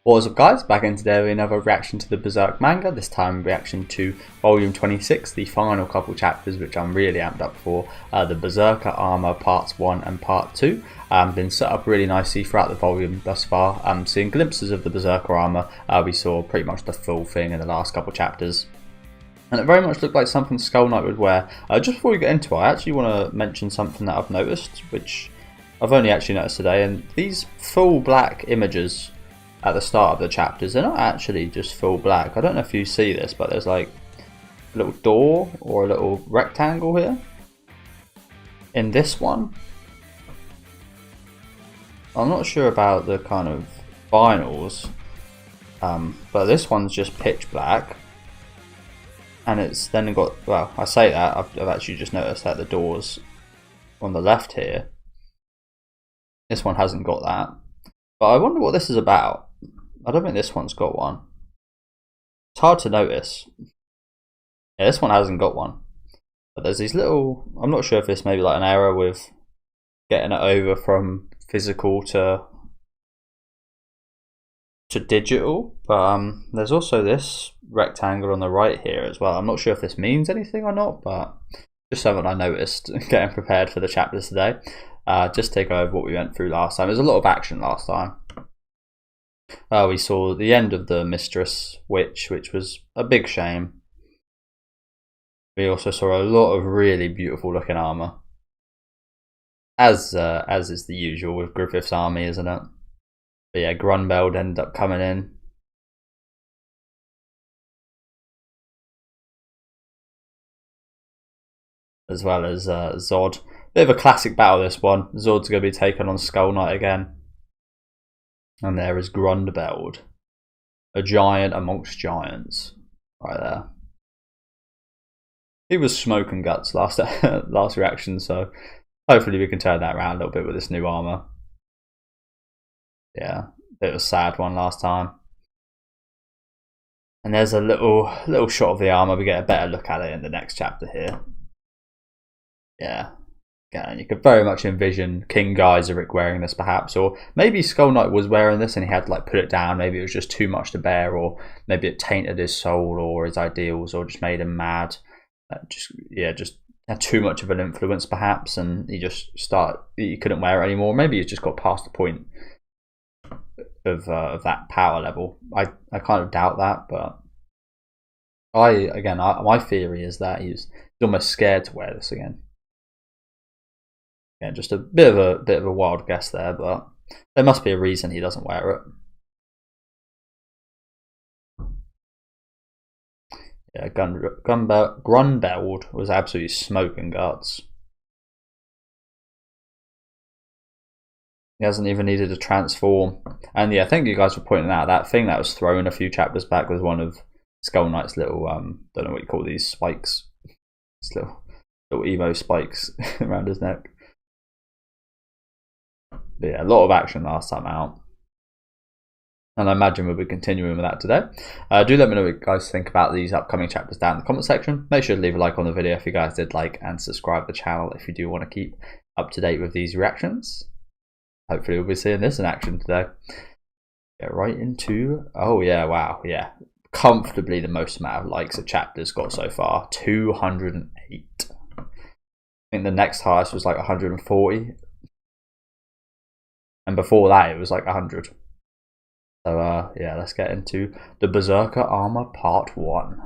What's up guys, back in today with another reaction to the Berserk manga, this time reaction to volume 26, the final couple chapters which I'm really amped up for, the Berserker Armor Parts 1 and Part 2. Been set up really nicely throughout the volume thus far. Seeing glimpses of the Berserker Armor, we saw pretty much the full thing in the last couple chapters. And it very much looked like something Skull Knight would wear. Just before we get into it, I actually want to mention something that I've noticed, which I've only actually noticed today, and these full black images at the start of the chapters, they're not actually just full black. I don't know if you see this, but there's like a little door or a little rectangle here in this one. I'm not sure about the kind of vinyls, but this one's just pitch black, and it's then got, well, I say that, I've actually just noticed that the doors on the left here, this one hasn't got that, but I wonder what this is about. I don't think this one's got one. It's hard to notice. Yeah, this one hasn't got one. But there's these little, I'm not sure if it's maybe like an error with getting it over from physical to digital. But there's also this rectangle on the right here as well. I'm not sure if this means anything or not, but just something I noticed getting prepared for the chapters today. Just take over what we went through last time. There's a lot of action last time. We saw the end of the Mistress Witch, which was a big shame. We also saw a lot of really beautiful looking armour, as is the usual with Griffith's army, isn't it? But yeah, Grundbeld ended up coming in. As well as Zod. Bit of a classic battle, this one. Zod's going to be taken on Skull Knight again. And there is Grundbeld, a giant amongst giants, right there. He was smoking guts last last reaction, so hopefully we can turn that around a little bit with this new armor. Yeah, bit of a sad one last time. And there's a little shot of the armor. We get a better look at it in the next chapter here. Yeah. Yeah, you could very much envision King Geyserich wearing this perhaps, or maybe Skull Knight was wearing this and he had to like put it down. Maybe it was just too much to bear, or maybe it tainted his soul or his ideals, or just made him mad. Just had too much of an influence perhaps, and he couldn't wear it anymore. Maybe he's just got past the point of that power level. I kind of doubt that, but my theory is that he's almost scared to wear this again. Yeah, just a bit of a wild guess there, but there must be a reason he doesn't wear it. Yeah, Grundbeld was absolutely smoking guts. He hasn't even needed to transform. And yeah, I think you guys were pointing out that thing that was thrown a few chapters back was one of Skull Knight's little don't know what you call these spikes. It's little emo spikes around his neck. But yeah, a lot of action last time out, and I imagine we'll be continuing with that today. Do let me know what you guys think about these upcoming chapters down in the comment section. Make sure to leave a like on the video if you guys did like, and subscribe to the channel if you do want to keep up to date with these reactions. Hopefully we'll be seeing this in action today. Get right into, oh yeah, wow, yeah, comfortably the most amount of likes a chapter's got so far, 208. I think the next highest was like 140. And before that, it was like 100. So, yeah, let's get into the Berserker Armor Part 1.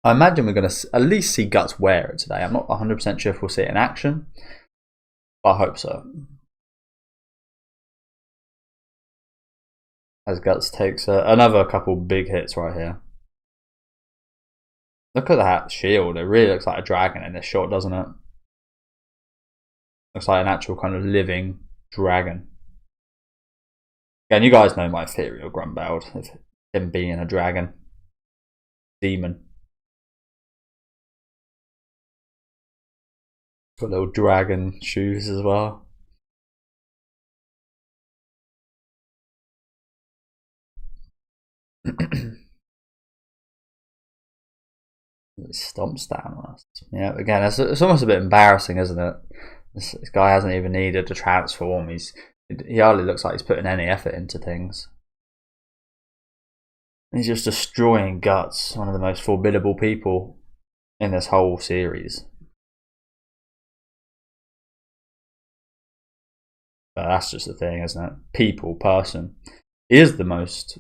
I imagine we're going to at least see Guts wear it today. I'm not 100% sure if we'll see it in action, but I hope so. As Guts takes another couple big hits right here. Look at that shield. It really looks like a dragon in this shot, doesn't it? Looks like an actual kind of living dragon. Again, you guys know my theory of Grundbeld, of him being a dragon. Demon. Got little dragon shoes as well. It stomps down on us. Yeah, again, it's almost a bit embarrassing, isn't it? This guy hasn't even needed to transform. He hardly looks like he's putting any effort into things. He's just destroying Guts, one of the most formidable people in this whole series. But that's just the thing, isn't it? Person. He is the most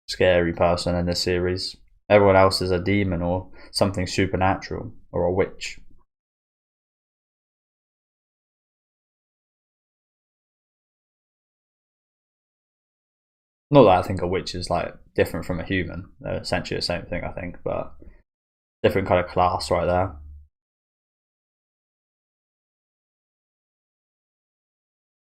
scary person in this series. Everyone else is a demon or something supernatural or a witch. Not that I think a witch is like different from a human. They're essentially the same thing, I think, but different kind of class right there.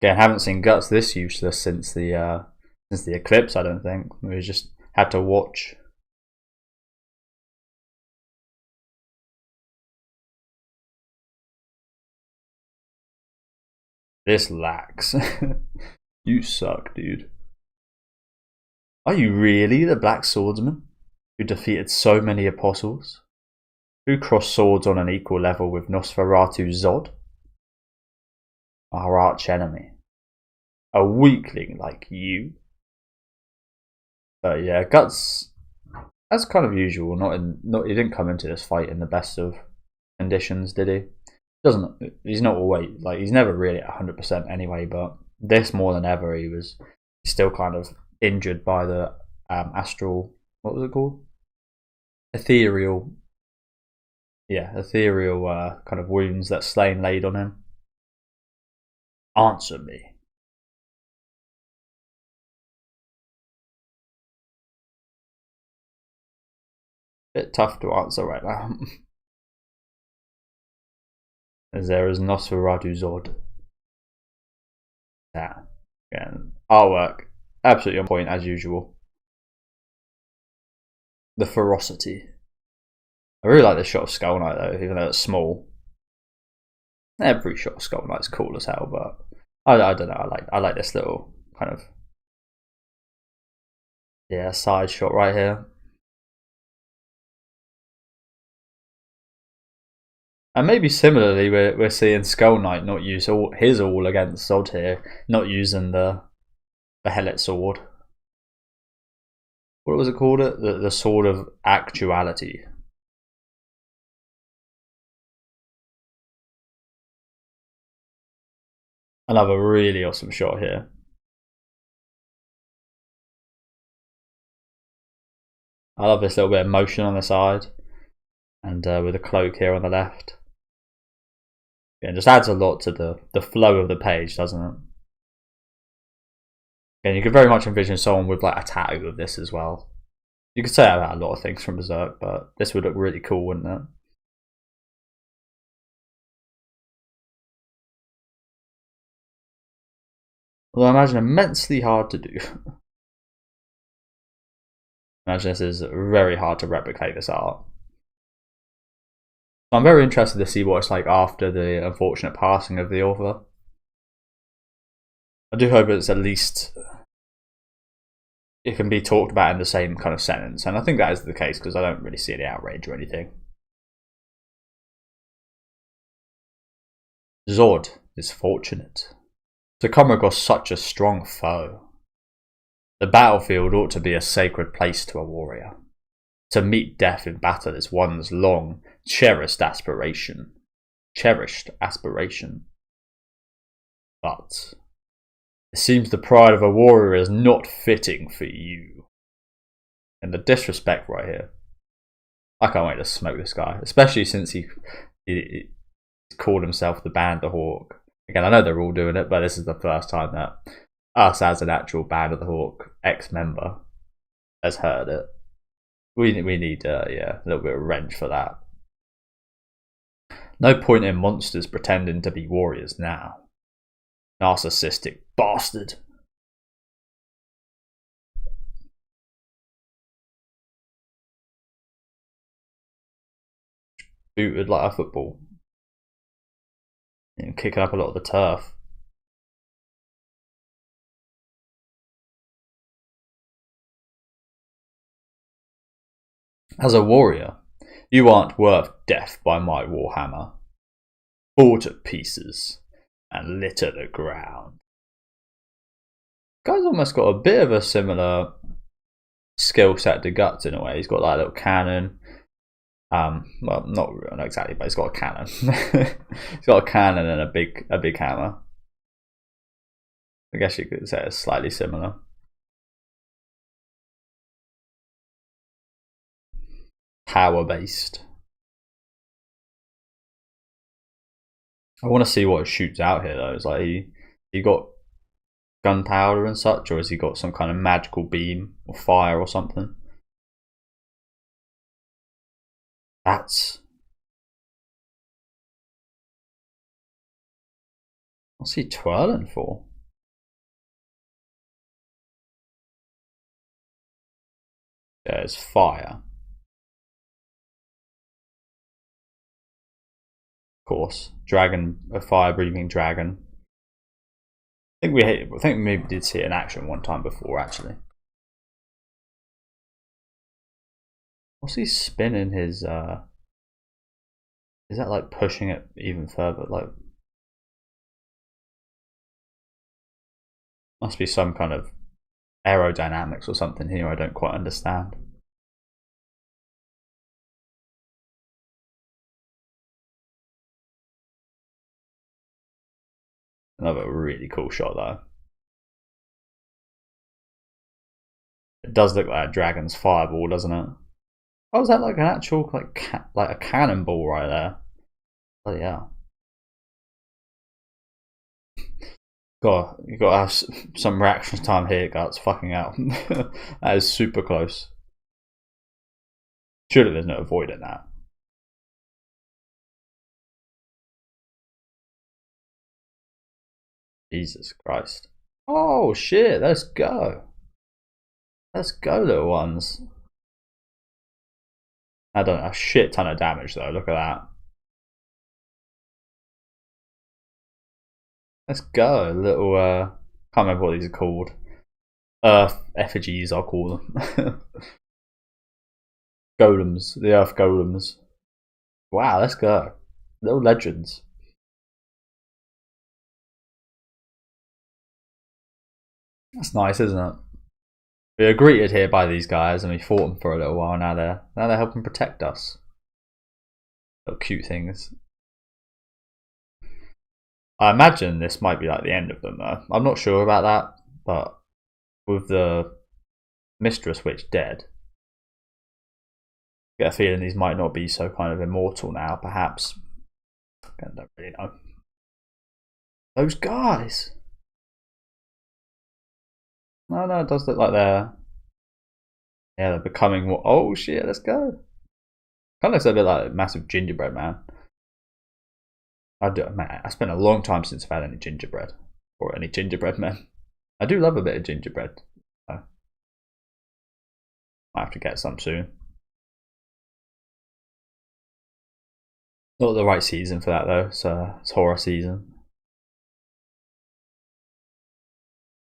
Again, haven't seen Guts this useless since the eclipse. I don't think we just had to watch. This lacks. You suck, dude. Are you really the Black Swordsman who defeated so many apostles? Who crossed swords on an equal level with Nosferatu Zod? Our arch enemy. A weakling like you? But yeah, Guts, as kind of usual, he didn't come into this fight in the best of conditions, did he? He's not always, like, he's never really at 100% anyway, but this more than ever, he's still kind of injured by the astral, what was it called? Ethereal kind of wounds that Slain laid on him. Answer me. Bit tough to answer right now. As there is Nosferatu Zod. Yeah. Artwork, absolutely on point as usual. The ferocity. I really like this shot of Skull Knight though, even though it's small. Every shot of Skull Knight's cool as hell, but I don't know. I like this little kind of side shot right here. And maybe similarly, we're seeing Skull Knight not use his all against Zod here, not using the Hellet sword. What was it called? The sword of actuality. Another really awesome shot here. I love this little bit of motion on the side, and with a cloak here on the left. Yeah, it just adds a lot to the flow of the page, doesn't it? And you could very much envision someone with like a tattoo of this as well. You could say that about a lot of things from Berserk, but this would look really cool, wouldn't it? Well, I imagine immensely hard to do. Imagine this is very hard to replicate this art. I'm very interested to see what it's like after the unfortunate passing of the author. I do hope it's at least it can be talked about in the same kind of sentence, and I think that is the case because I don't really see any outrage or anything. Zod is fortunate to come across such a strong foe. The battlefield ought to be a sacred place to a warrior. To meet death in battle is one's long cherished aspiration. But it seems the pride of a warrior is not fitting for you. And the disrespect right here. I can't wait to smoke this guy, especially since he called himself the Band of the Hawk. Again, I know they're all doing it, but this is the first time that us as an actual Band of the Hawk ex-member has heard it. We need a little bit of revenge for that. No point in monsters pretending to be warriors now. Narcissistic bastard. Booted like a football. And kicking up a lot of the turf. As a warrior, you aren't worth death by my warhammer. Fall to pieces and litter the ground. Guy's almost got a bit of a similar skill set to Guts in a way. He's got like a little cannon. Well, not exactly, but he's got a cannon. He's got a cannon and a big hammer. I guess you could say it's slightly similar. Power based. I want to see what it shoots out here though. Is like he got gunpowder and such, or has he got some kind of magical beam or fire or something? What's he twirling for? Yeah, it's fire. Of course, dragon, a fire-breathing dragon. I think we maybe did see it in action one time before, actually. What's he spinning his? Is that like pushing it even further? Like, must be some kind of aerodynamics or something here I don't quite understand. Another really cool shot though. It does look like a dragon's fireball, doesn't it? Oh, is that like an actual like a cannonball right there? Oh yeah. God, you got to have some reaction time here, Guts. Fucking out. That is super close. Surely there's no avoiding that. Jesus Christ. Oh shit, let's go. Let's go, little ones. I don't know, a shit ton of damage though, look at that. Let's go, little, can't remember what these are called. Earth effigies, I'll call them. Golems, the earth golems. Wow, let's go. Little legends. That's nice, isn't it? We were greeted here by these guys and we fought them for a little while. Now they're helping protect us. Little cute things. I imagine this might be like the end of them though. I'm not sure about that, but with the Mistress Witch dead, I get a feeling these might not be so kind of immortal now, perhaps. I don't really know. Those guys! No, it does look like they're becoming more. Oh shit, let's go. Kind of looks a bit like a massive gingerbread man. I spent a long time since I've had any gingerbread or any gingerbread men. I do love a bit of gingerbread. So I have to get some soon. Not the right season for that though. So it's horror season.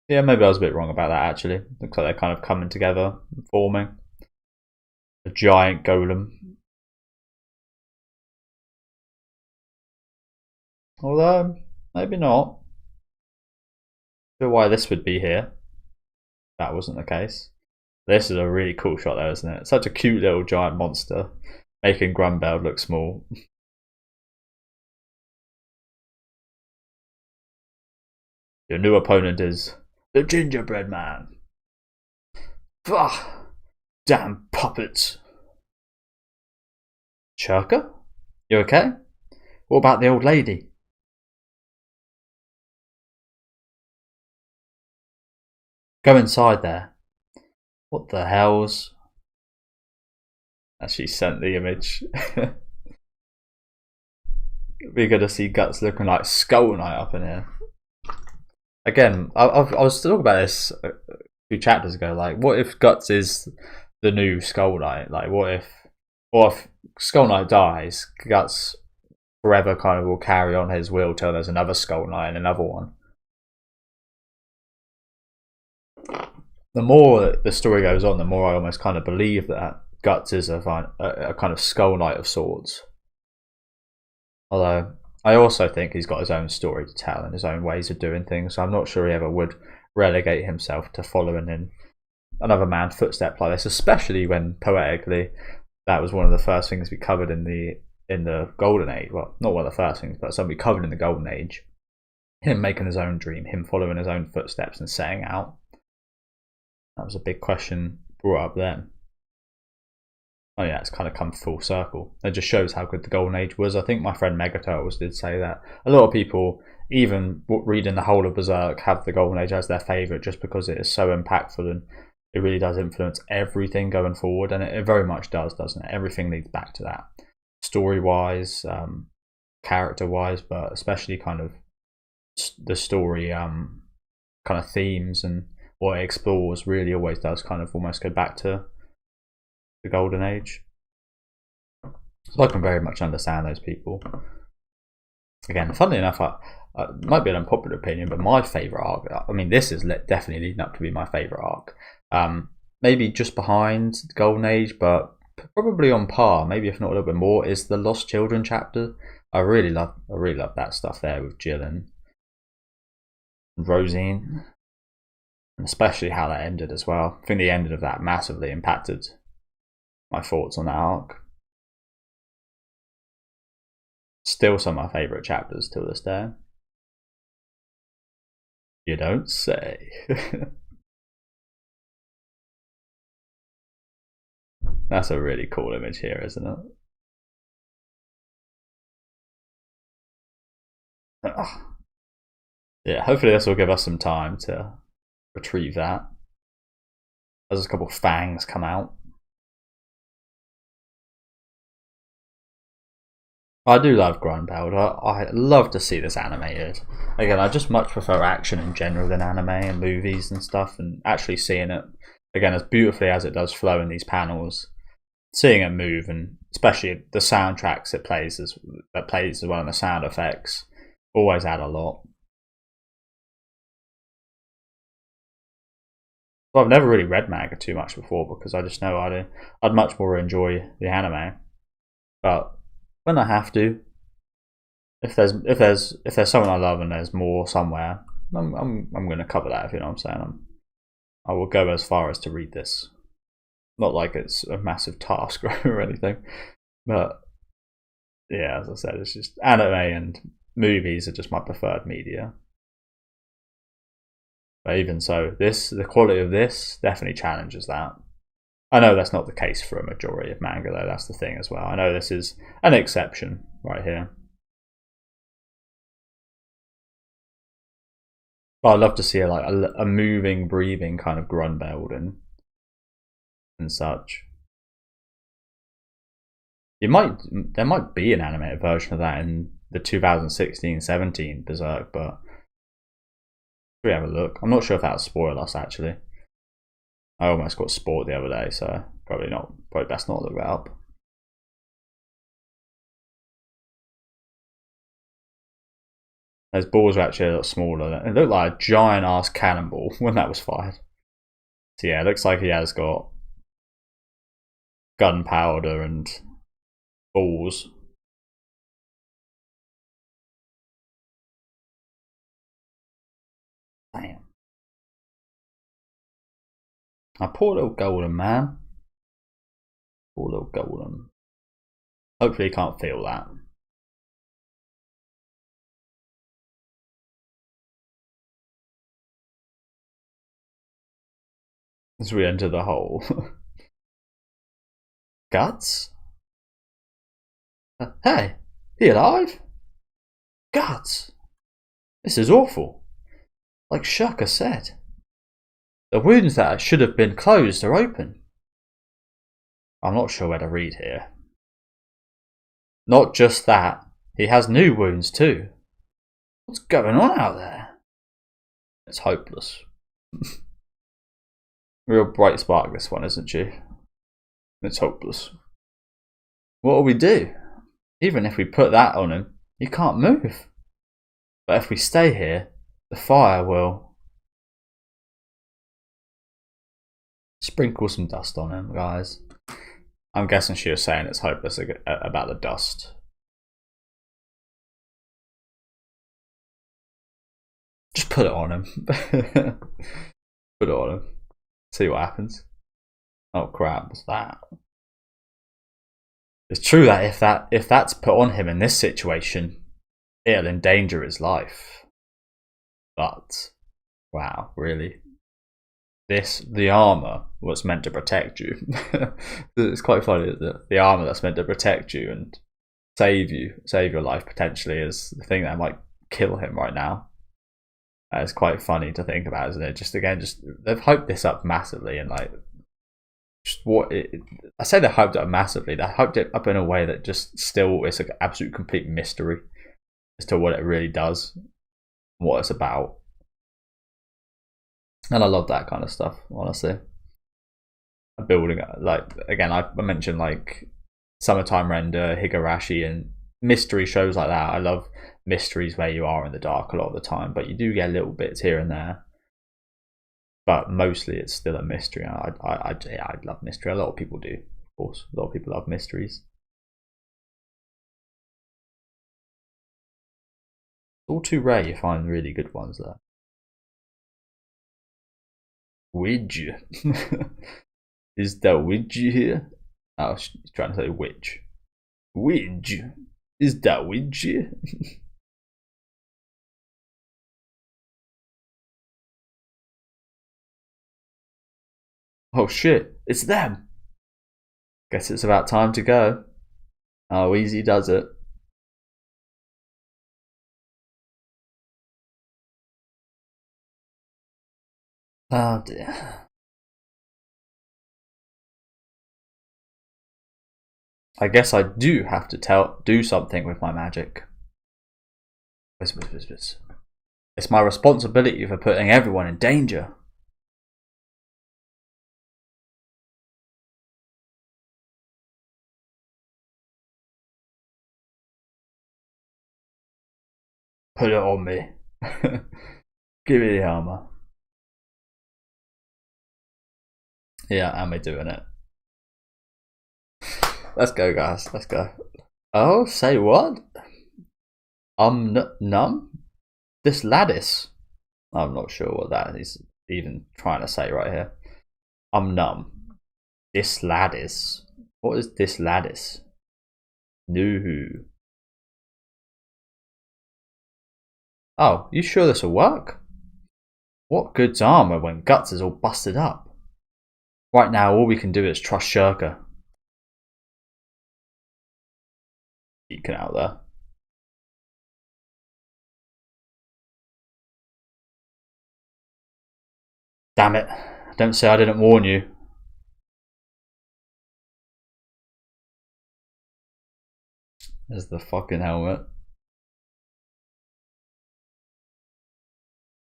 Yeah, maybe I was a bit wrong about that actually. Looks like they're kind of coming together, forming a giant golem. Although, maybe not. I don't know why this would be here. That wasn't the case. This is a really cool shot though, isn't it? Such a cute little giant monster, making Grundbeld look small. Your new opponent is the gingerbread man. Bah! Damn puppets. Shirker? You okay? What about the old lady? Go inside there. What the hell's... Actually sent the image. We're gonna see Guts looking like Skull Knight up in here. Again, I was talking about this a few chapters ago. Like, what if Guts is the new Skull Knight? Like, what if Skull Knight dies, Guts forever kind of will carry on his will till there's another Skull Knight and another one. The more the story goes on, the more I almost kind of believe that Guts is a kind of Skull Knight of sorts. Although I also think he's got his own story to tell and his own ways of doing things, so I'm not sure he ever would relegate himself to following in another man footstep like this, especially when poetically that was one of the first things we covered in the Golden Age. Well, not one of the first things, but something we covered in the Golden Age. Him making his own dream, him following his own footsteps and setting out. That was a big question brought up then. Oh yeah, it's kind of come full circle. It just shows how good the Golden Age was. I think my friend Megaturtles did say that. A lot of people, even reading the whole of Berserk, have the Golden Age as their favourite just because it is so impactful and it really does influence everything going forward. And it very much does, doesn't it? Everything leads back to that. Story-wise, character-wise, but especially kind of the story kind of themes and what it explores really always does kind of almost go back to the Golden Age. So I can very much understand those people. Again, funnily enough, it might be an unpopular opinion, but my favourite arc, I mean, this is definitely leading up to be my favourite arc. Maybe just behind the Golden Age, but probably on par, maybe if not a little bit more, is the Lost Children chapter. I really love that stuff there with Jill and Rosine, and especially how that ended as well. I think the ending of that massively impacted my thoughts on that arc. Still some of my favourite chapters till this day. You don't say. That's a really cool image here, isn't it? Yeah, hopefully this will give us some time to retrieve that. As a couple of fangs come out. I do love Grundbeld. I love to see this animated. Again, I just much prefer action in general than anime and movies and stuff, and actually seeing it, again, as beautifully as it does flow in these panels, seeing it move, and especially the soundtracks it plays as well, and the sound effects always add a lot. Well, I've never really read manga too much before because I just know I'd much more enjoy the anime, but when I have to, if there's someone I love and there's more somewhere, I'm going to cover that. If you know what I'm saying, I will go as far as to read this. Not like it's a massive task or anything, but yeah, as I said, it's just anime and movies are just my preferred media. But even so, the quality of this definitely challenges that. I know that's not the case for a majority of manga, though. That's the thing as well. I know this is an exception right here. But I'd love to see a moving, breathing kind of Grundbeld and such. There might be an animated version of that in the 2016-17 Berserk, but we have a look. I'm not sure if that'll spoil us actually. I almost got spoiled the other day, so probably best not to look that up. Those balls are actually a lot smaller. It looked like a giant ass cannonball when that was fired. So yeah, it looks like he has got gunpowder and balls. Damn. My poor little Golem, man. Poor little Golem. Hopefully he can't feel that. As we enter the hole. Guts? Hey, he alive? Guts! This is awful. Like Shaka said. The wounds that should have been closed are open. I'm not sure where to read here. Not just that, he has new wounds too. What's going on out there? It's hopeless. Real bright spark this one, isn't she? It's hopeless. What'll we do? Even if we put that on him, he can't move. But if we stay here, the fire will sprinkle some dust on him, guys. I'm guessing she was saying it's hopeless about the dust. Just put it on him. Put it on him. See what happens. Oh crap, what's that? It's true that if that's put on him in this situation, it'll endanger his life. But wow, really? The armor was meant to protect you. It's quite funny, isn't it? The armor that's meant to protect you and save your life potentially, is the thing that might kill him right now. It's quite funny to think about, isn't it? Just they've hyped this up massively, and like, I say they hyped it up massively. They hyped it up in a way that just still is an absolute complete mystery as to what it really does, what it's about. And I love that kind of stuff, honestly. Building, like, again, I mentioned like Summertime Render, Higurashi, and mystery shows like that. I love mysteries where you are in the dark a lot of the time, but you do get little bits here and there. But mostly it's still a mystery. I love mystery. A lot of people do, of course. A lot of people love mysteries. It's all too rare you find really good ones there. Widge. Is that Widge here? Oh, she's trying to say witch. Widge. Is that Widge here? Oh shit, it's them. Guess it's about time to go. How easy does it? Oh dear. I guess I do have to do something with my magic. It's my responsibility for putting everyone in danger. Put it on me. Give me the armor. Yeah, and we're doing it. Let's go, guys. Let's go. Oh, say what? Numb? This lattice? I'm not sure what that is even trying to say right here. Numb. This lattice. What is this lattice? No. Oh, you sure this will work? What good's armor when Guts is all busted up? Right now, all we can do is trust Shurka. Geeking out there. Damn it. Don't say I didn't warn you. There's the fucking helmet.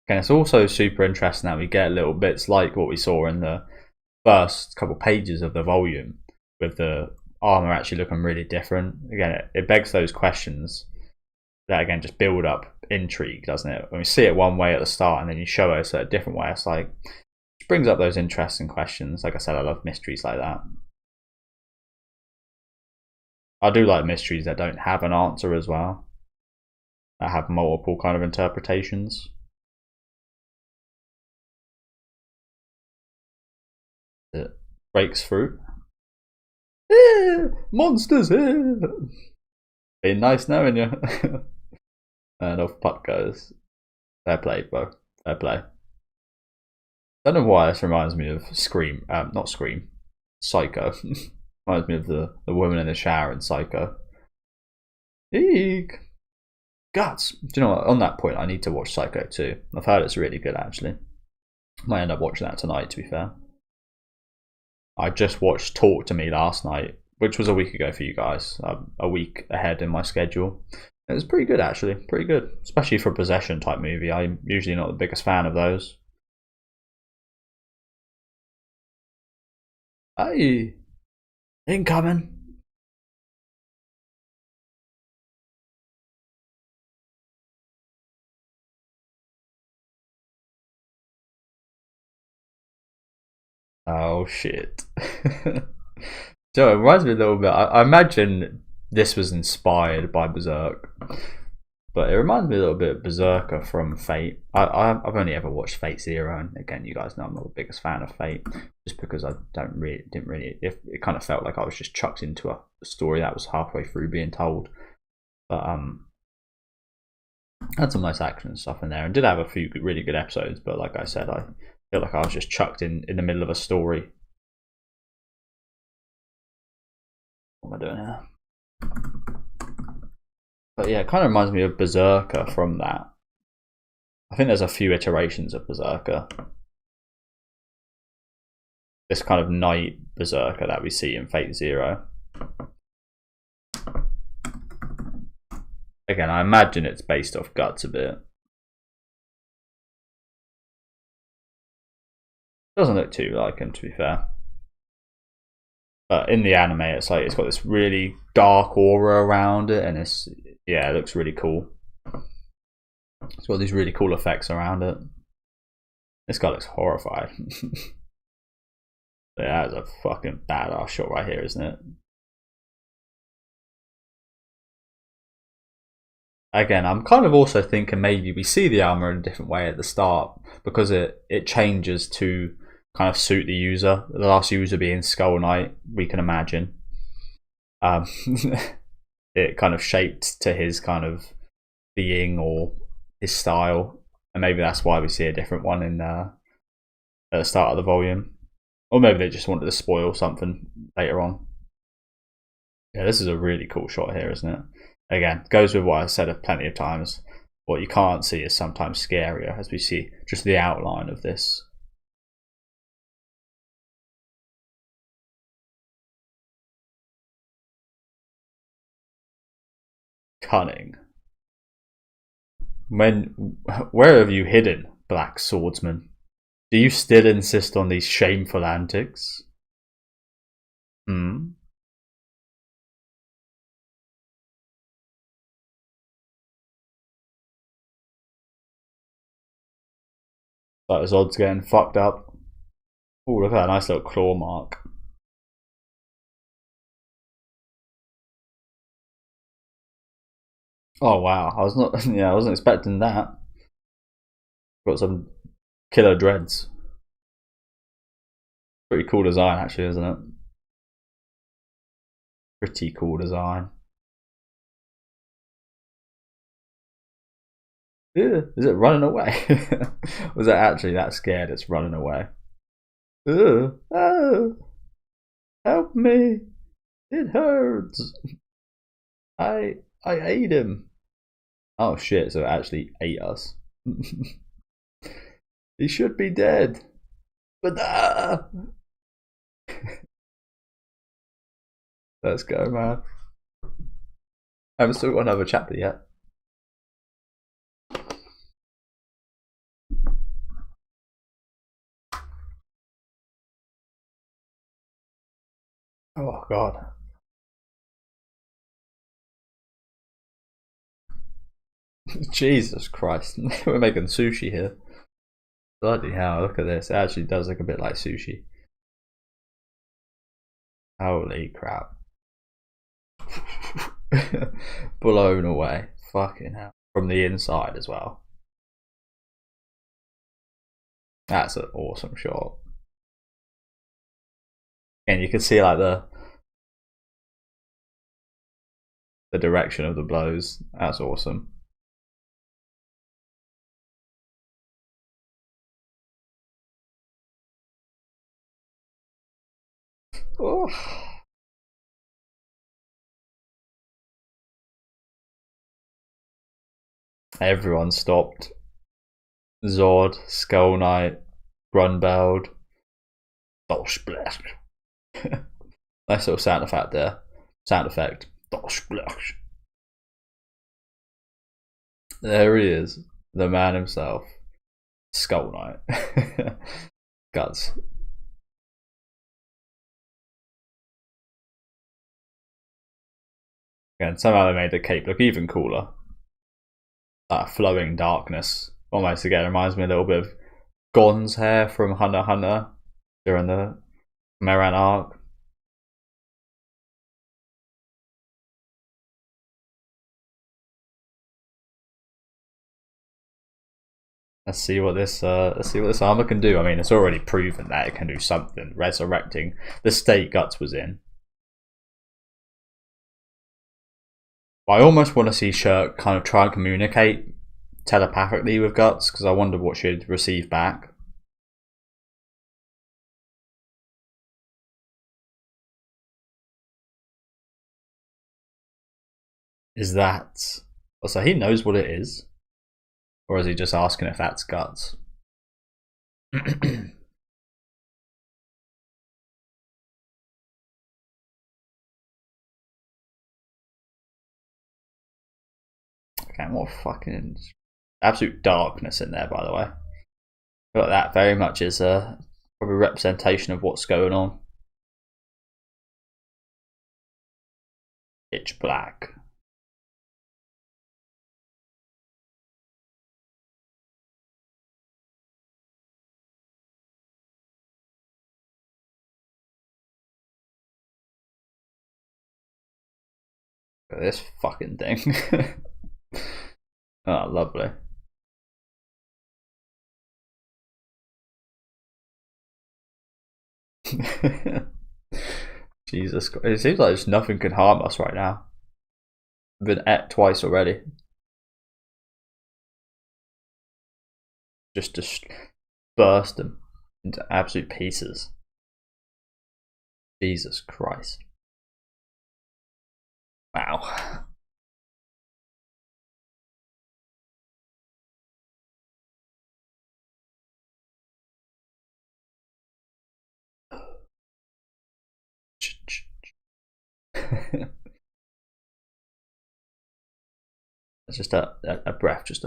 And it's also super interesting that we get little bits like what we saw in the first couple pages of the volume, with the armor actually looking really different. Again, it begs those questions that again just build up intrigue, doesn't it? When we see it one way at the start and then you show us a different way, it's like, it brings up those interesting questions. Like I said, I love mysteries like that. I do like mysteries that don't have an answer as well, that have multiple kind of interpretations. It breaks through. Monsters here! Been nice knowing you. And off putt goes. Fair play, bro. Fair play. Don't know why this reminds me of Scream. Not Scream. Psycho. Reminds me of the woman in the shower in Psycho. Eek! Guts! Do you know what? On that point, I need to watch Psycho too. I've heard it's really good, actually. Might end up watching that tonight, to be fair. I just watched Talk to Me last night, which was a week ago for you guys. A week ahead in my schedule. It was pretty good, actually. Pretty good. Especially for a possession type movie. I'm usually not the biggest fan of those. Hey! Incoming! Oh shit. So it reminds me a little bit. I imagine this was inspired by Berserk. But it reminds me a little bit of Berserker from Fate. I've only ever watched Fate Zero, and again, you guys know I'm not the biggest fan of Fate, just because I didn't really. It kind of felt like I was just chucked into a story that was halfway through being told. But had some nice action and stuff in there, and did have a few really good episodes. But like I said, I feel like I was just chucked in the middle of a story. What am I doing here? But yeah, it kind of reminds me of Berserker from that. I think there's a few iterations of Berserker. This kind of knight Berserker that we see in Fate Zero. Again, I imagine it's based off Guts a bit. Doesn't look too like him, to be fair. But in the anime, it's like it's got this really dark aura around it, and it looks really cool. It's got these really cool effects around it. This guy looks horrified. Yeah, that's a fucking badass shot right here, isn't it? Again, I'm kind of also thinking maybe we see the armor in a different way at the start, because it changes to kind of suit the user. The last user being Skull Knight, we can imagine. It kind of shaped to his kind of being or his style, and maybe that's why we see a different one in at the start of the volume, or maybe they just wanted to spoil something later on. Yeah, this is a really cool shot here, isn't it? Again, goes with what I said plenty of times. What you can't see is sometimes scarier, as we see just the outline of this. Cunning. Where have you hidden, black swordsman? Do you still insist on these shameful antics? But his odds getting fucked up. Oh, look at that nice little claw mark. Oh wow, I wasn't expecting that. Got some killer dreads. Pretty cool design actually, isn't it? Pretty cool design. Yeah, is it running away? Was it actually that scared it's running away? Oh, help me! It hurts. I ate him. Oh shit! So it actually ate us. He should be dead. But let's go, man. I haven't still got another chapter yet. Oh god. Jesus Christ. We're making sushi here. Bloody hell, look at this. It actually does look a bit like sushi. Holy crap. Blown away. Fucking hell. From the inside as well. That's an awesome shot. And you can see like the direction of the blows. That's awesome. Oh. Everyone stopped. Zod, Skull Knight, Grundbeld. Oh, splash. Nice little sound effect there. Sound effect. Oh, splash. There he is. The man himself. Skull Knight. Guts. And somehow they made the cape look even cooler. That flowing darkness. Almost again reminds me a little bit of Gon's hair from Hunter x Hunter during the Meran arc. Let's see what this armor can do. I mean, it's already proven that it can do something, resurrecting the state Guts was in. I almost want to see Shirk kind of try and communicate telepathically with Guts, because I wonder what she'd receive back. Is that... Oh, so he knows what it is? Or is he just asking if that's Guts? Okay, what fucking... Absolute darkness in there, by the way. I feel like that very much is a probably representation of what's going on. Pitch black. Look at this fucking thing. Oh, lovely. Jesus Christ. It seems like nothing can harm us right now. We've been et twice already. Just burst them into absolute pieces. Jesus Christ. Wow. It's just a breath, just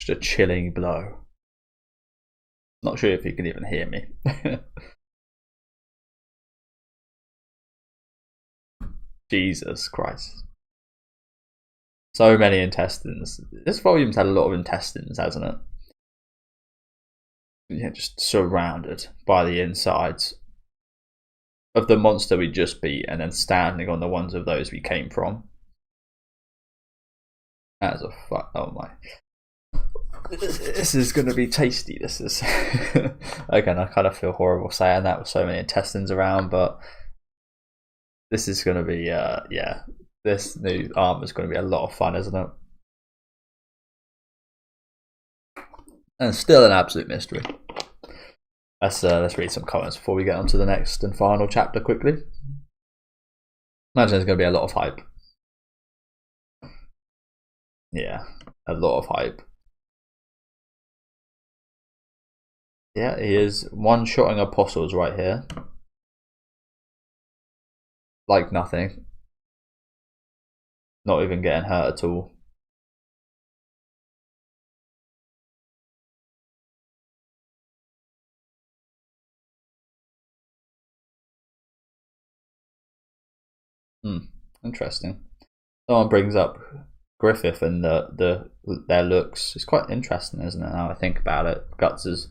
a chilling blow. Not sure if you can even hear me. Jesus Christ. So many intestines. This volume's had a lot of intestines, hasn't it? Yeah, just surrounded by the insides of the monster we just beat, and then standing on the ones of those we came from. That's a fuck. Oh my. This is going to be tasty. This is. Again, I kind of feel horrible saying that with so many intestines around, but this is going to be, yeah. This new armor is going to be a lot of fun, isn't it? And still an absolute mystery. Let's read some comments before we get on to the next and final chapter quickly. Imagine there's going to be a lot of hype. Yeah, a lot of hype. Yeah, he is one-shotting apostles right here. Like nothing. Not even getting hurt at all. Interesting. Someone brings up Griffith and their looks. It's quite interesting, isn't it? Now I think about it, Guts is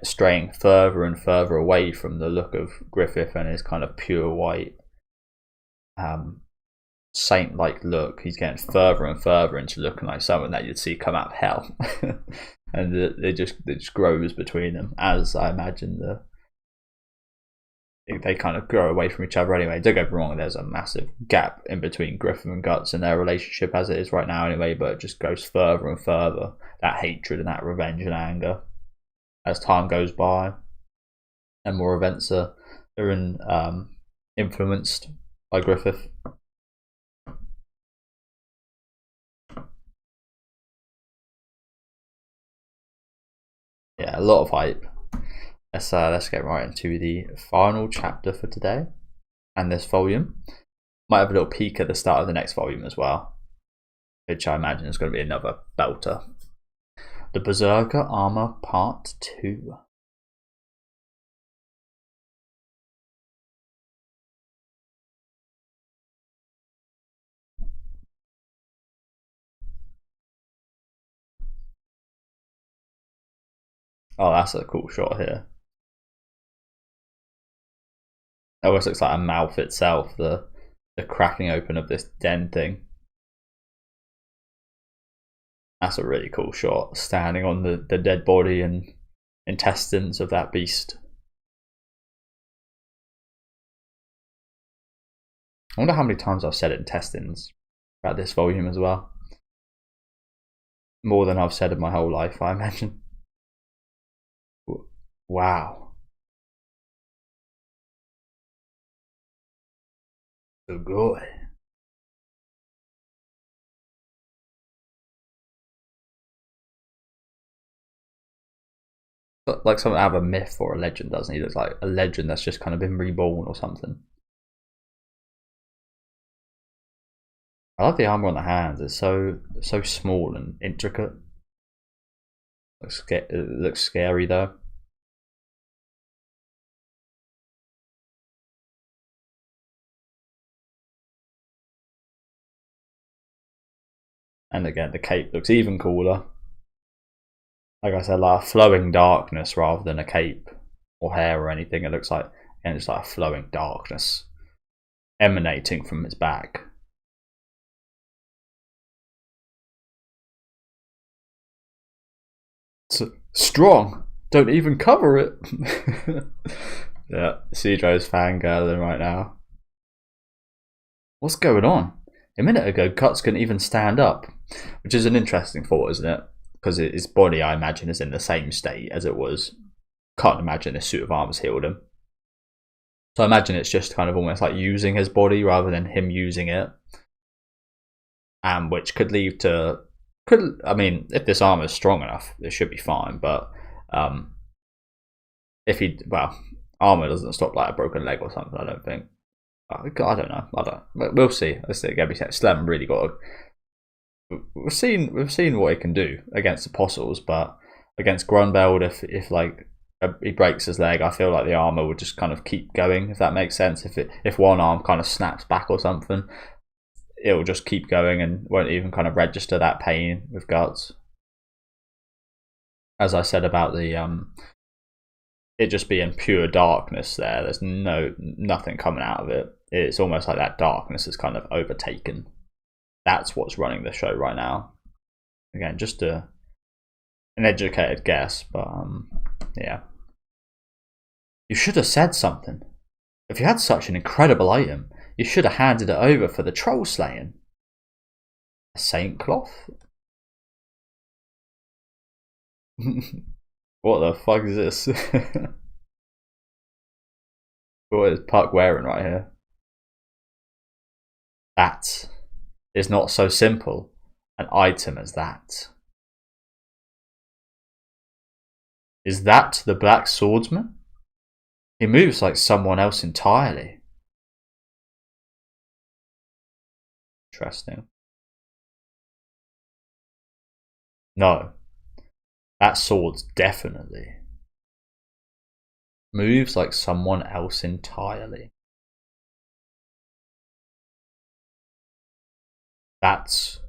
straying further and further away from the look of Griffith and his kind of pure white, saint-like look. He's getting further and further into looking like someone that you'd see come out of hell, and it just grows between them, as I imagine they kind of grow away from each other anyway. Don't get me wrong, there's a massive gap in between Griffith and Guts and their relationship as it is right now anyway, but it just goes further and further, that hatred and that revenge and anger, as time goes by and more events are influenced by Griffith. Yeah, a lot of hype. Let's get right into the final chapter for today and this volume. Might have a little peek at the start of the next volume as well, which I imagine is going to be another belter. The Berserker Armor Part 2. Oh, that's a cool shot here. It almost looks like a mouth itself, the cracking open of this den thing. That's a really cool shot, standing on the dead body and intestines of that beast. I wonder how many times I've said intestines about this volume as well. More than I've said in my whole life, I imagine. Wow. So good. Like something out of a myth or a legend, doesn't he? Looks like a legend that's just kind of been reborn or something. I love the armor on the hands. It's so small and intricate. It looks scary though. And again, the cape looks even cooler. Like I said, like a flowing darkness rather than a cape or hair or anything. It looks like, again, it's like a flowing darkness emanating from its back. It's strong. Don't even cover it. Yeah, Cedro's fangirling right now. What's going on? A minute ago, Guts couldn't even stand up, which is an interesting thought, isn't it? Because his body, I imagine, is in the same state as it was. Can't imagine this suit of armor's healed him. So I imagine it's just kind of almost like using his body rather than him using it. And which could lead to... I mean, if this armor is strong enough, it should be fine. But if he... Well, armor doesn't stop like a broken leg or something, I don't think. I don't know. We'll see. Let's see. Again, Slem really got... We've seen what he can do against apostles, but against Grundbeld, if like he breaks his leg, I feel like the armor would just kind of keep going, if that makes sense. If one arm kind of snaps back or something, it will just keep going and won't even kind of register that pain with Guts. As I said about the it just being pure darkness there. There's nothing coming out of it. It's almost like that darkness is kind of overtaken. That's what's running the show right now. Again, just an educated guess, but yeah. You should have said something. If you had such an incredible item, you should have handed it over for the troll slaying. A saint cloth? What the fuck is this? What is Puck wearing right here? That is not so simple an item as that. Is that the Black Swordsman? He moves like someone else entirely. Interesting. No. That sword's definitely moves like someone else entirely. That's...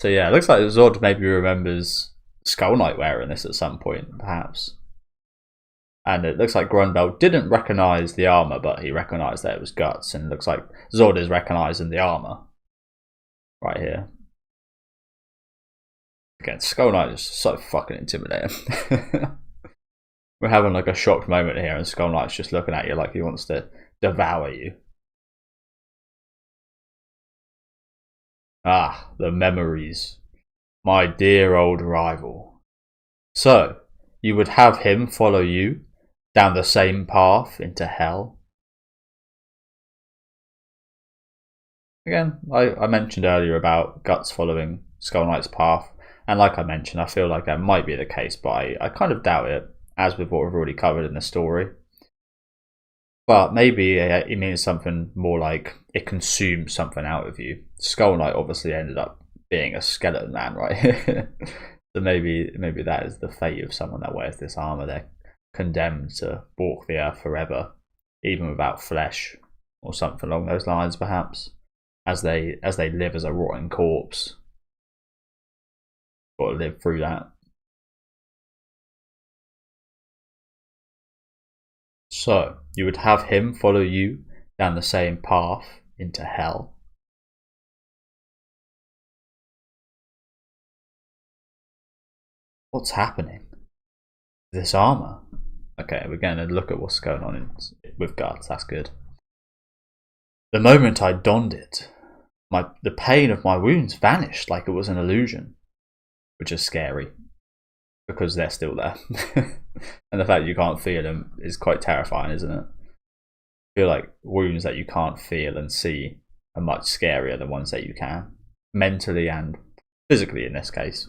So yeah, it looks like Zod maybe remembers Skull Knight wearing this at some point, perhaps. And it looks like Grundbeld didn't recognise the armour, but he recognised that it was Guts, and it looks like Zod is recognising the armour. Right here. Again, Skull Knight is so fucking intimidating. We're having like a shocked moment here, and Skull Knight's just looking at you like he wants to devour you. Ah, the memories. My dear old rival. So, you would have him follow you down the same path into hell? Again, I mentioned earlier about Guts following Skull Knight's path, and like I mentioned, I feel like that might be the case, but I kind of doubt it, as with what we've already covered in the story. But maybe it means something more like it consumes something out of you. Skull Knight obviously ended up being a skeleton man, right? So maybe that is the fate of someone that wears this armor. They're condemned to walk the earth forever, even without flesh, or something along those lines, perhaps, as they live as a rotting corpse. Got to live through that. So, you would have him follow you down the same path into hell. What's happening? This armor. Okay, we're going to look at what's going on with guts. That's good. The moment I donned it, the pain of my wounds vanished like it was an illusion, which is scary because they're still there. And the fact you can't feel them is quite terrifying, isn't it? I feel like wounds that you can't feel and see are much scarier than ones that you can, mentally and physically in this case.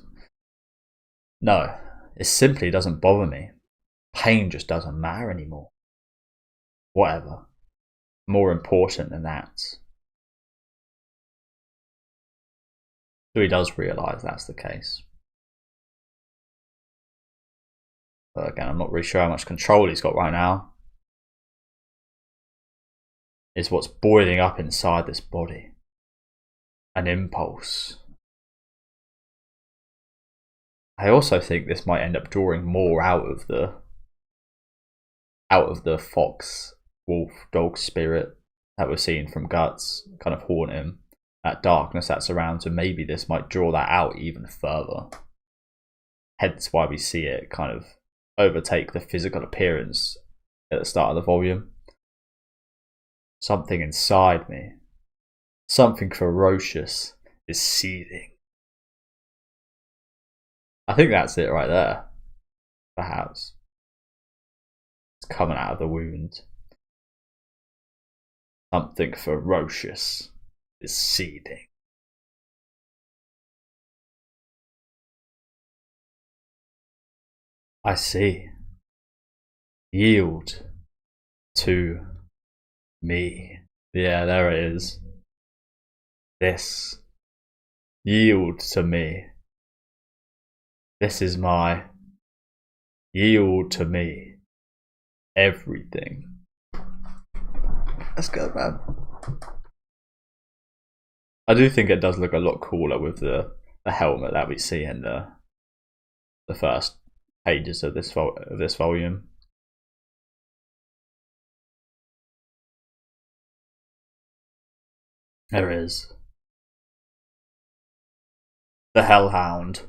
No, it simply doesn't bother me. Pain just doesn't matter anymore. Whatever. More important than that. So he does realise that's the case. But again, I'm not really sure how much control he's got right now. It's what's boiling up inside this body. An impulse. I also think this might end up drawing more out of the fox, wolf, dog spirit that we're seeing from Guts, kind of haunt him. That darkness that surrounds him, maybe this might draw that out even further. Hence why we see it kind of overtake the physical appearance at the start of the volume. Something inside me, something ferocious, is seething. I think that's it right there, perhaps. It's coming out of the wound. Something ferocious is seething. I see. Yield to me. Yeah, there it is. This. Yield to me. This is my yield to me. Everything. Let's go, man. I do think it does look a lot cooler with the helmet that we see in the first pages of this volume. There is the Hellhound.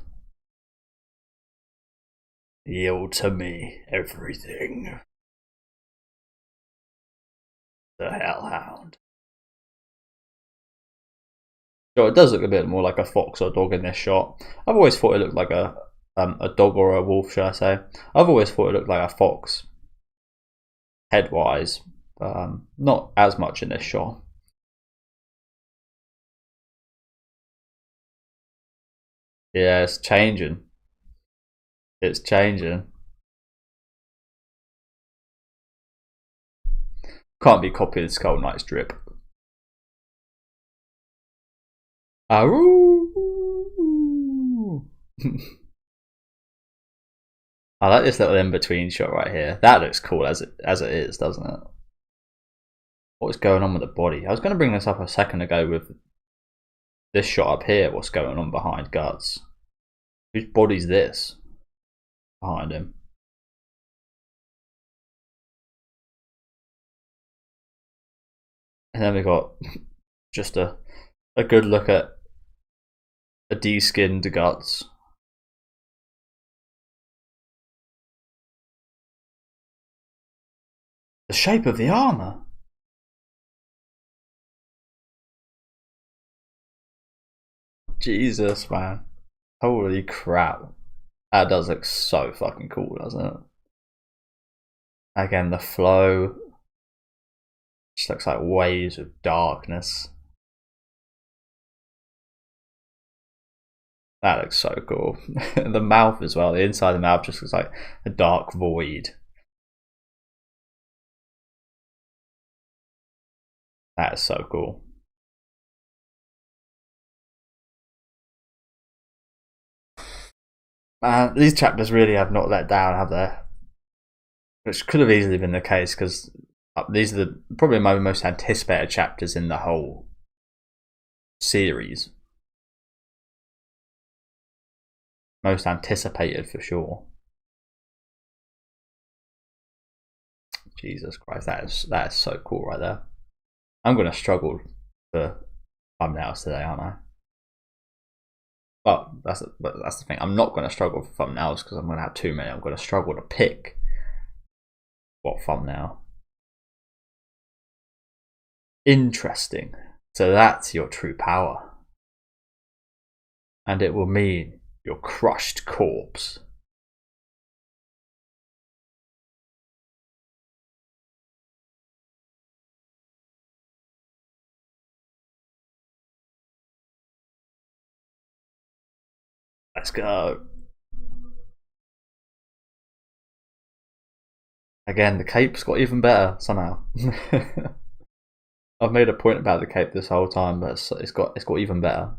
Yield to me everything. The Hellhound. So it does look a bit more like a fox or dog in this shot. I've always thought it looked like a dog or a wolf, should I say. I've always thought it looked like a fox, head-wise, not as much in this shot. Yeah, it's changing. It's changing. Can't be copying Skull Knight's drip. Aroo! I like this little in-between shot right here. That looks cool as it is, doesn't it? What's going on with the body? I was going to bring this up a second ago with this shot up here. What's going on behind Guts? Whose body's this? Behind him. And then we got just a good look at a de-skinned Guts. The shape of the armor. Jesus, man. Holy crap. That does look so fucking cool, doesn't it? Again, the flow just looks like waves of darkness. That looks so cool. The mouth as well, the inside of the mouth just looks like a dark void. That is so cool. These chapters really have not let down, have they? Which could have easily been the case, because these are probably my most anticipated chapters in the whole series. Most anticipated for sure. Jesus Christ, that is so cool right there. I'm going to struggle for thumbnails today, aren't I? But that's the thing. I'm not going to struggle for thumbnails because I'm going to have too many. I'm going to struggle to pick what thumbnail. Interesting. So that's your true power. And it will mean your crushed corpse. Let's go. Again, the cape's got even better somehow. I've made a point about the cape this whole time, but it's got even better.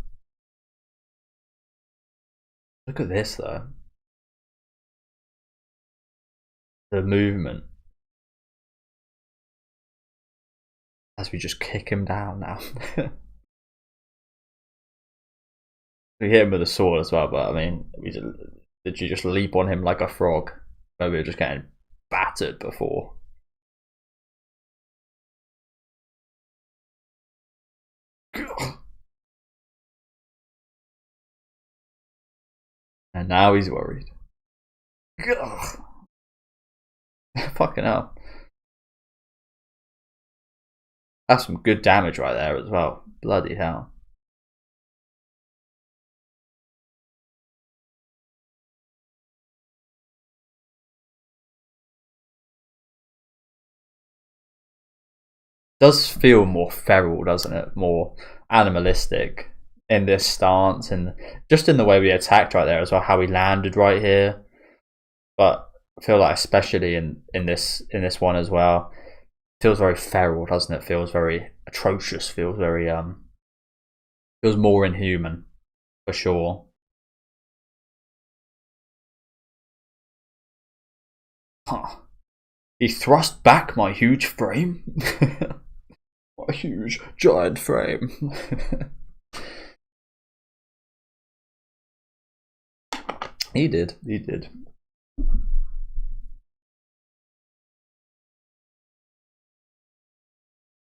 Look at this though. The movement. As we just kick him down now. We hit him with a sword as well, but I mean, did you just leap on him like a frog? Maybe we were just getting battered before. And now he's worried. Fucking hell. That's some good damage right there as well. Bloody hell. Does feel more feral, doesn't it? More animalistic in this stance, and just in the way we attacked right there as well, how we landed right here. But I feel like especially in this one as well, feels very feral, doesn't it? Feels very atrocious, feels very feels more inhuman for sure. Huh. He thrust back my huge frame. A huge giant frame. He did.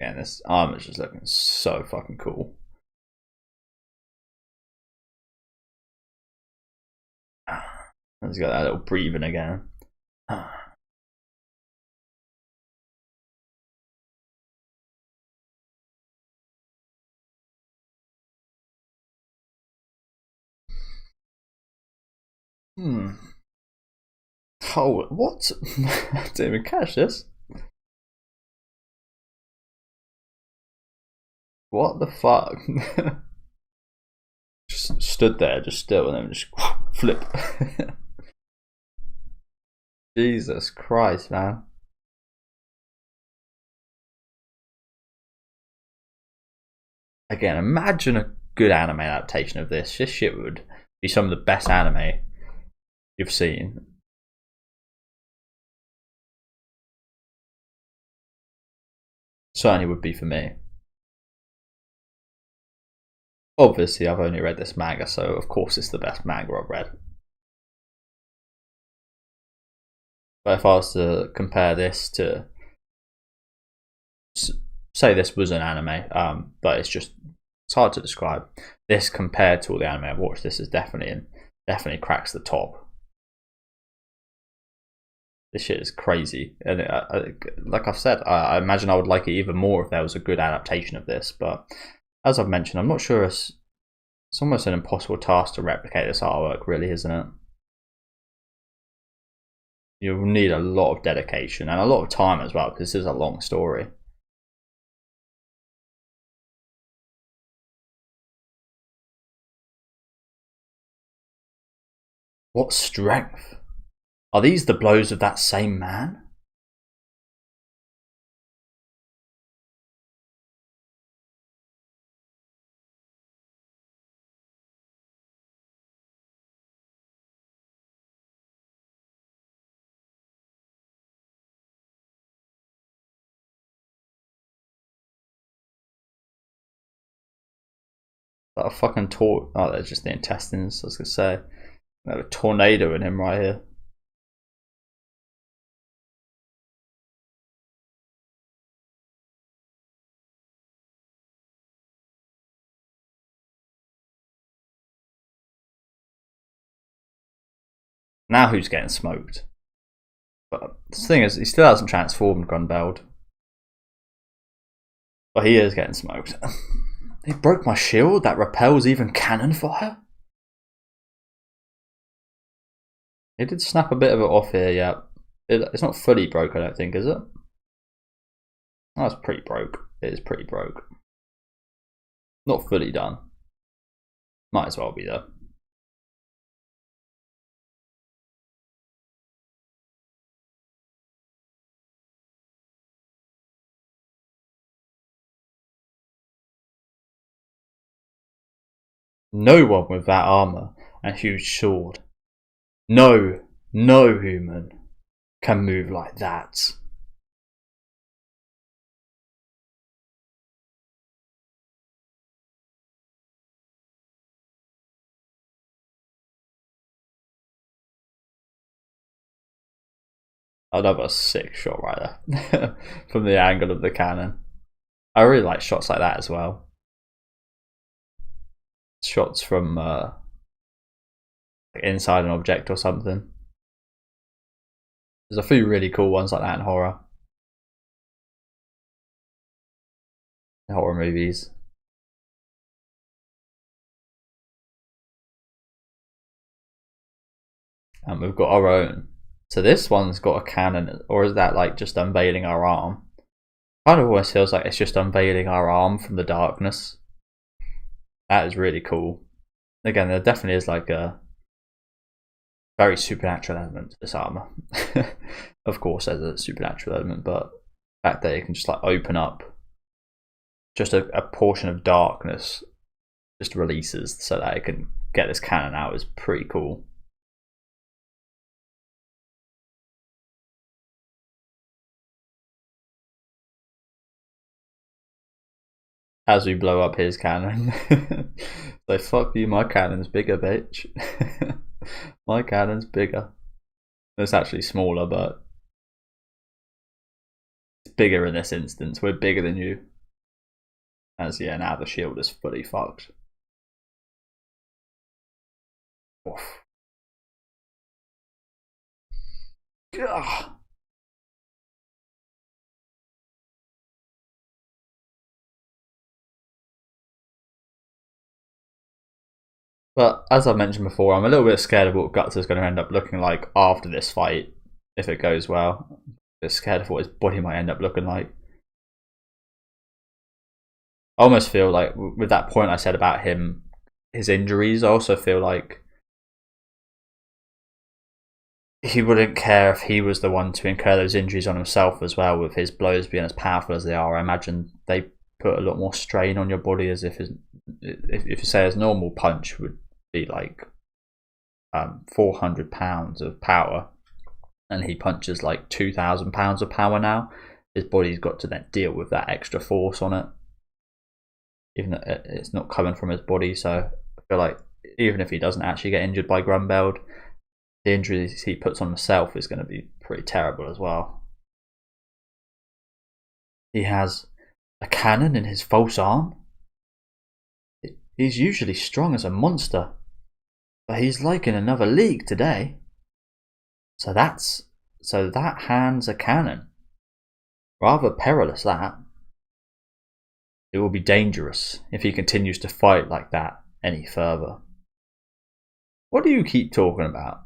And this armor's just looking so fucking cool. He's got that little breathing again. Oh, what? I didn't even catch this. What the fuck? Just stood there, just still, and then just flip. Jesus Christ, man. Again, imagine a good anime adaptation of this. This shit would be some of the best anime you've seen. Certainly would be for me. Obviously, I've only read this manga, so of course it's the best manga I've read. But if I was to compare this to, say this was an anime, but it's hard to describe. This compared to all the anime I've watched, this is definitely cracks the top. This shit is crazy, and like I've said, I imagine I would like it even more if there was a good adaptation of this. But as I've mentioned, I'm not sure it's almost an impossible task to replicate this artwork, really, isn't it? You'll need a lot of dedication and a lot of time as well, because this is a long story. What strength? Are these the blows of that same man? That a fucking oh, that's just the intestines, I was gonna say. I have a tornado in him right here. Now who's getting smoked? But the thing is, he still hasn't transformed Grundbeld. But he is getting smoked. He broke my shield that repels even cannon fire? He did snap a bit of it off here, yeah. It's not fully broke, I don't think, is it? Oh, it's pretty broke. It is pretty broke. Not fully done. Might as well be though. No one with that armor and huge sword. No human can move like that. Another sick shot right there from the angle of the cannon. I really like shots like that as well. Shots from inside an object or something. There's a few really cool ones like that in horror. Horror movies. And we've got our own. So this one's got a cannon, or is that like just unveiling our arm? Kind of always feels like it's just unveiling our arm from the darkness. That is really cool. Again, there definitely is like a very supernatural element to this armor. Of course there's a supernatural element, but the fact that it can just like open up just a portion of darkness just releases so that it can get this cannon out is pretty cool. As we blow up his cannon. So fuck you, my cannon's bigger, bitch. My cannon's bigger. It's actually smaller, but it's bigger in this instance. We're bigger than you. As yeah, now the shield is fully fucked. Oof. Ugh. But as I mentioned before, I'm a little bit scared of what Guts is going to end up looking like after this fight, if it goes well. I'm a bit scared of what his body might end up looking like. I almost feel like, with that point I said about him, his injuries, I also feel like he wouldn't care if he was the one to incur those injuries on himself as well, with his blows being as powerful as they are. I imagine they put a lot more strain on your body, as if you say his normal punch would be like 400 pounds of power, and he punches like 2,000 pounds of power now. His body's got to then deal with that extra force on it, even though it's not coming from his body. So I feel like even if he doesn't actually get injured by Grundbeld, the injuries he puts on himself is going to be pretty terrible as well. He has a cannon in his false arm. He's usually strong as a monster, but he's like in another league today. So that hand's a cannon. Rather perilous, that. It will be dangerous if he continues to fight like that any further. What do you keep talking about?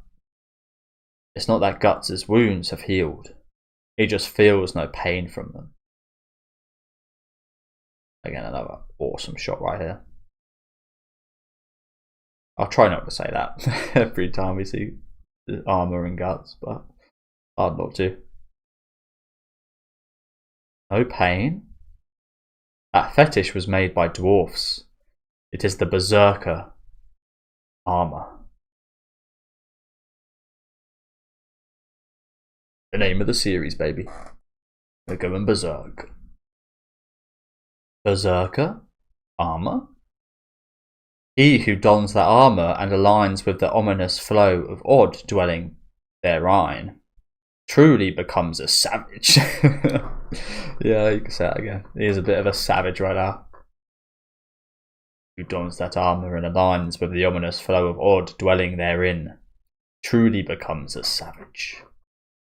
It's not that Guts' wounds have healed. He just feels no pain from them. Again, another awesome shot right here. I'll try not to say that every time we see the armor and Guts, but hard not to. No pain? That fetish was made by dwarfs. It is the Berserker Armor. The name of the series, baby. We're going berserk. Berserker Armor? He who dons that armor and aligns with the ominous flow of odd dwelling therein truly becomes a savage. Yeah, you can say that again. He is a bit of a savage right now. Who dons that armor and aligns with the ominous flow of odd dwelling therein truly becomes a savage.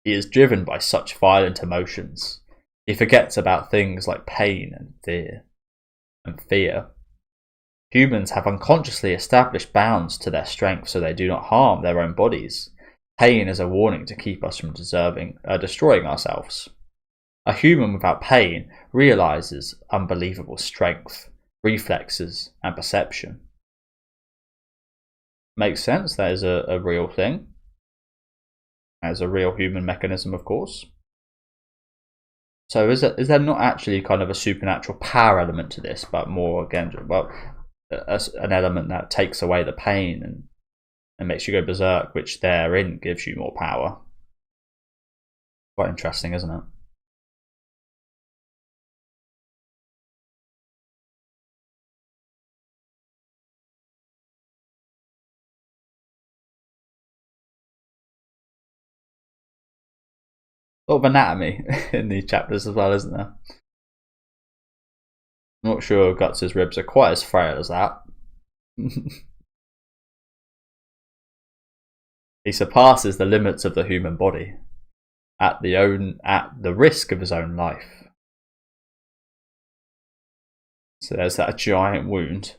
He is driven by such violent emotions. He forgets about things like pain and fear. Humans have unconsciously established bounds to their strength so they do not harm their own bodies. Pain is a warning to keep us from destroying ourselves. A human without pain realizes unbelievable strength, reflexes, and perception. Makes sense, that is a real thing. That is a real human mechanism, of course. So is there not actually kind of a supernatural power element to this, but more, again, well, an element that takes away the pain and makes you go berserk, which therein gives you more power? Quite interesting, isn't it? Sort of anatomy in these chapters as well, isn't there? I'm not sure Guts' ribs are quite as frail as that. He surpasses the limits of the human body at the risk of his own life. So there's that giant wound.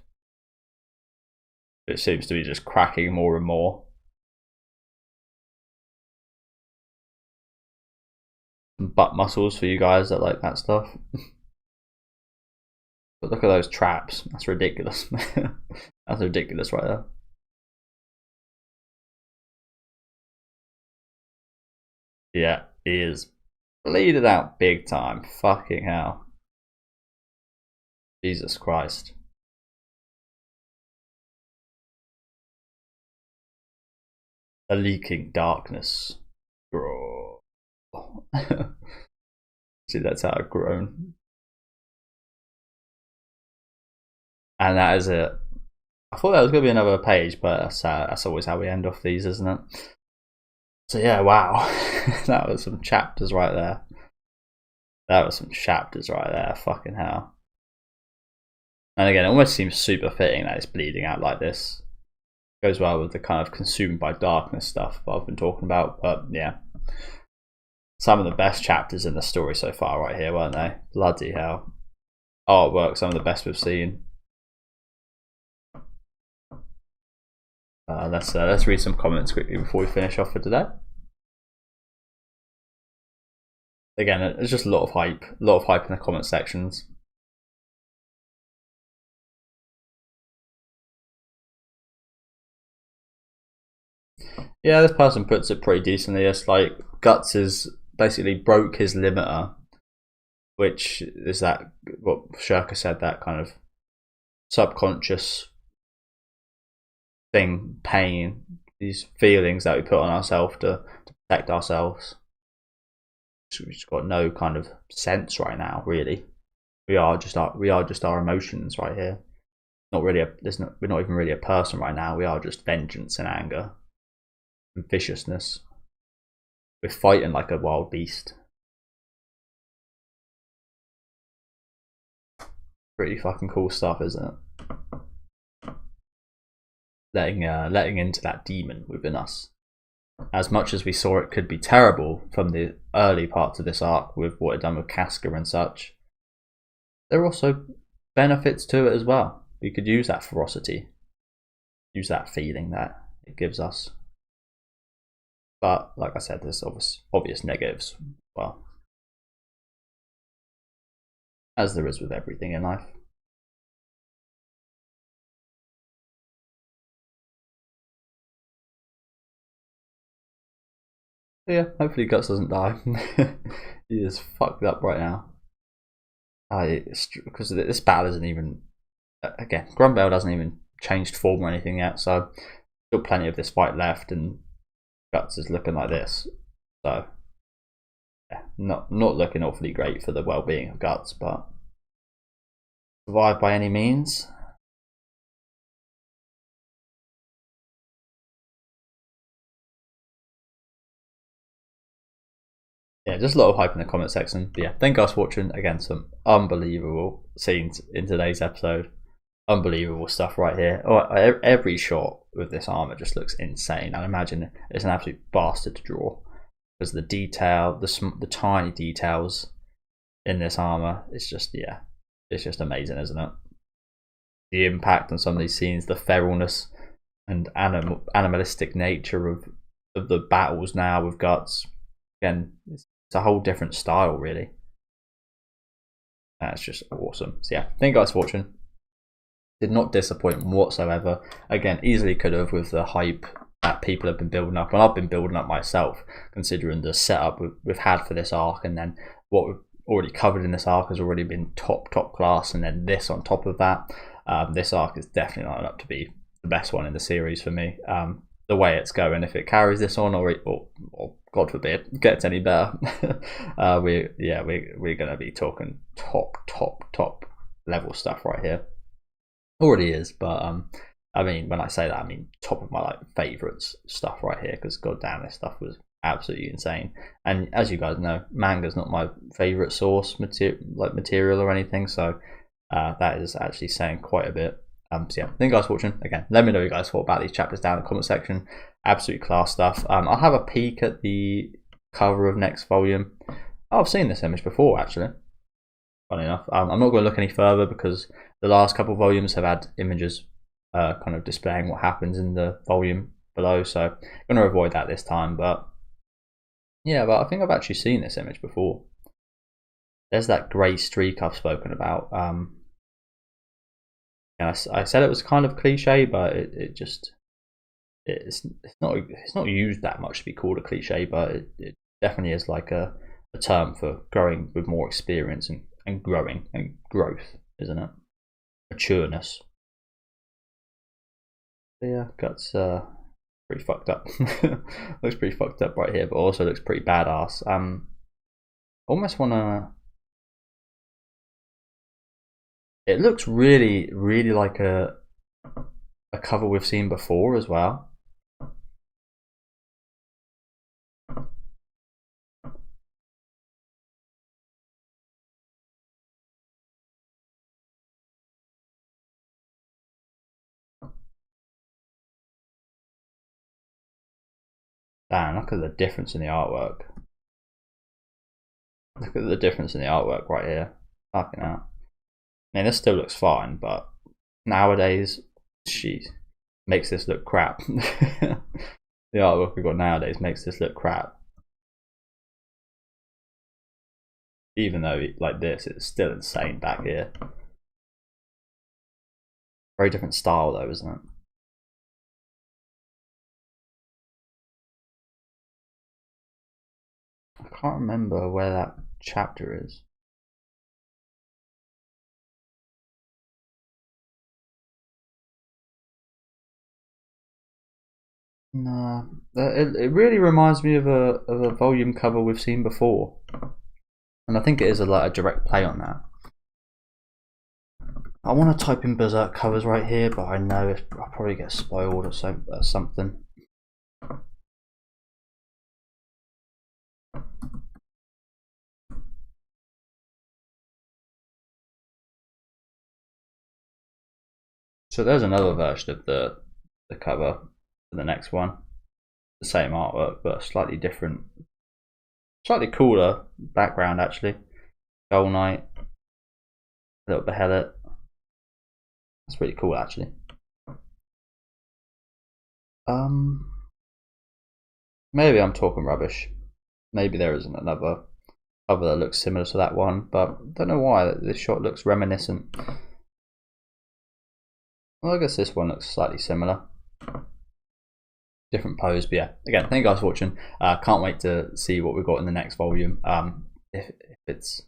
It seems to be just cracking more and more. Some butt muscles for you guys that like that stuff. But look at those traps. That's ridiculous. That's ridiculous right there. Yeah, he is bleeding out big time. Fucking hell. Jesus Christ. A leaking darkness. See, that's how I've grown. And that is it. I thought that was going to be another page, but that's always how we end off these, isn't it? So yeah, wow. That was some chapters right there. Fucking hell. And again, it almost seems super fitting that it's bleeding out like this. Goes well with the kind of consumed by darkness stuff that I've been talking about, but yeah. Some of the best chapters in the story so far right here, weren't they? Bloody hell. Artwork, some of the best we've seen. Let's read some comments quickly before we finish off for today. Again, there's just a lot of hype in the comment sections. Yeah, this person puts it pretty decently. It's like Guts is basically broke his limiter, which is that what Shirka said, that kind of subconscious thing, pain, these feelings that we put on ourselves to protect ourselves. We've just got no kind of sense right now, really. We are just our emotions right here. We're not even really a person right now. We are just vengeance and anger and viciousness. We're fighting like a wild beast. Pretty fucking cool stuff, isn't it? Letting into that demon within us. As much as we saw it could be terrible from the early parts of this arc with what it done with Casca and such, there are also benefits to it as well. We could use that ferocity, use that feeling that it gives us. But like I said, there's obvious negatives as well, as there is with everything in life. But yeah, hopefully Guts doesn't die. He is fucked up right now. Because this battle isn't even, again, Grundbeld hasn't even changed form or anything yet, so still plenty of this fight left, and Guts is looking like this. So yeah, not looking awfully great for the well-being of Guts, but survive by any means. Yeah, just a lot of hype in the comment section. But yeah, thank you guys for watching. Again, some unbelievable scenes in today's episode. unbelievable stuff right here. Every shot with this armor just looks insane. I imagine it's an absolute bastard to draw because the detail, the tiny details in this armor, it's just, yeah, it's just amazing, isn't it? The impact on some of these scenes, the feralness and animalistic nature of the battles now with Guts. Again, it's a whole different style, really. That's just awesome. So yeah, thank you guys for watching. Did not disappoint whatsoever. Again, easily could have with the hype that people have been building up, and I've been building up myself, considering the setup we've had for this arc, and then what we've already covered in this arc has already been top class, and then this on top of that. This arc is definitely lining up to be the best one in the series for me. The way it's going, if it carries this on, or God forbid gets any better, we're gonna be talking top level stuff right here. Already is, but I mean, when I say that, I mean top of my favorites stuff right here, because goddamn, this stuff was absolutely insane. And as you guys know, manga's not my favorite source material or anything, so that is actually saying quite a bit. So yeah, thank you guys for watching. Again, let me know what you guys thought about these chapters down in the comment section. Absolutely class stuff. I'll have a peek at the cover of next volume. Oh, I've seen this image before, actually. Funny enough. I'm not going to look any further because the last couple of volumes have had images kind of displaying what happens in the volume below, so I'm going to avoid that this time. But yeah, but I think I've actually seen this image before. There's that grey streak I've spoken about. And I said it was kind of cliche, but it's not used that much to be called a cliche, but it definitely is like a term for growing with more experience and growing and growth, isn't it? Matureness. But yeah, Guts pretty fucked up. Looks pretty fucked up right here, but also looks pretty badass. Almost wanna. It looks really like a cover we've seen before as well. Damn, look at the difference in the artwork. Look at the difference in the artwork right here. Fucking hell. I mean, this still looks fine, but nowadays, jeez, makes this look crap. The artwork we've got nowadays makes this look crap. Even though, like this, it's still insane back here. Very different style though, isn't it? I can't remember where that chapter is. No, it really reminds me of a volume cover we've seen before, and I think it is a direct play on that. I want to type in Berserk covers right here, but I know I'll probably get spoiled or something. So there's another version of the cover for the next one. The same artwork, but slightly different, slightly cooler background actually. Gold Knight, a little behelit. That's pretty cool actually. Maybe I'm talking rubbish. Maybe there isn't another cover that looks similar to that one, but I don't know why this shot looks reminiscent. Well, I guess this one looks slightly similar. Different pose, but yeah. Again, thank you guys for watching. Can't wait to see what we've got in the next volume. If it's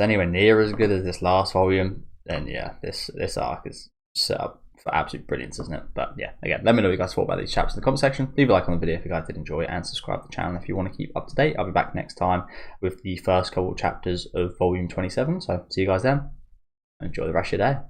anywhere near as good as this last volume, then yeah, this arc is set up for absolute brilliance, isn't it? But yeah, again, let me know what you guys thought about these chapters in the comment section. Leave a like on the video if you guys did enjoy it, and subscribe to the channel if you want to keep up to date. I'll be back next time with the first couple of chapters of volume 27. So see you guys then. Enjoy the rest of your day.